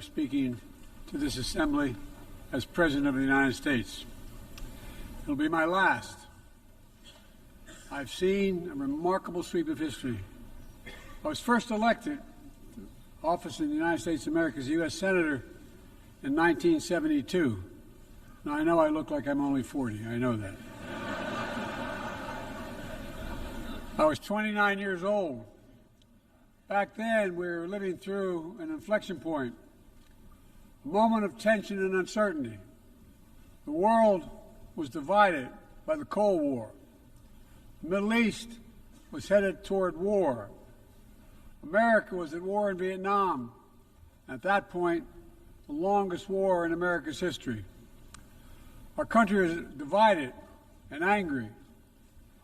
of speaking to this assembly as President of the United States. It'll be my last. I've seen a remarkable sweep of history. I was first elected to office in the United States of America as a U.S. Senator in 1972. Now, I know I look like I'm only 40. I know that. I was 29 years old. Back then, we were living through an inflection point, a moment of tension and uncertainty. The world was divided by the Cold War. The Middle East was headed toward war. America was at war in Vietnam. At that point, the longest war in America's history. Our country was divided and angry,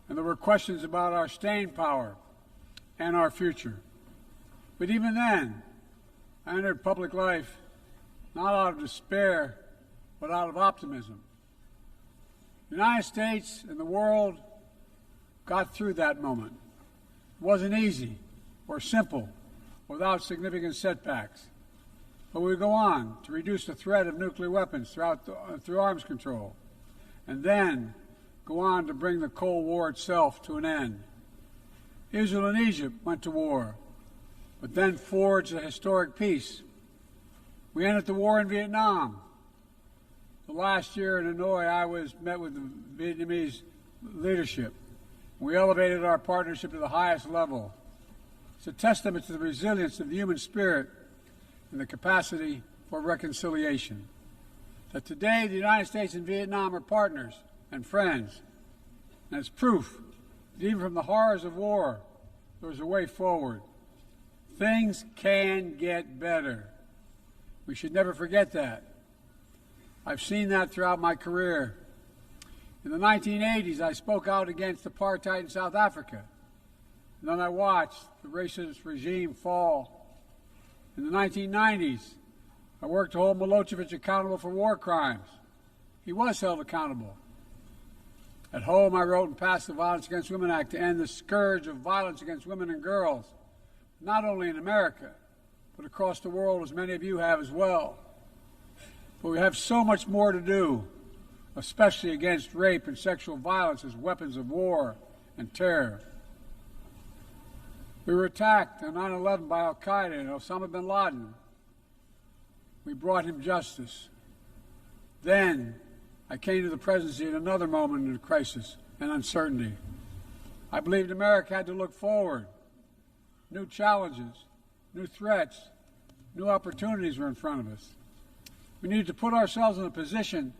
and there were questions about our staying power and our future. But even then, I entered public life not out of despair, but out of optimism. The United States and the world got through that moment. It wasn't easy or simple without significant setbacks. But we go on to reduce the threat of nuclear weapons through arms control, and then go on to bring the Cold War itself to an end. Israel and Egypt went to war, but then forged a historic peace. We ended the war in Vietnam. The last year in Hanoi, I met with the Vietnamese leadership. We elevated our partnership to the highest level. It's a testament to the resilience of the human spirit and the capacity for reconciliation. That today the United States and Vietnam are partners and friends. And it's proof that even from the horrors of war, there's a way forward. Things can get better. We should never forget that. I've seen that throughout my career. In the 1980s, I spoke out against apartheid in South Africa. And then I watched the racist regime fall. In the 1990s, I worked to hold Milosevic accountable for war crimes. He was held accountable. At home, I wrote and passed the Violence Against Women Act to end the scourge of violence against women and girls, not only in America, but across the world, as many of you have as well. But we have so much more to do, especially against rape and sexual violence as weapons of war and terror. We were attacked on 9/11 by al-Qaeda and Osama bin Laden. We brought him justice. Then I came to the presidency at another moment of crisis and uncertainty. I believed America had to look forward. New challenges, new threats, new opportunities were in front of us. We needed to put ourselves in a position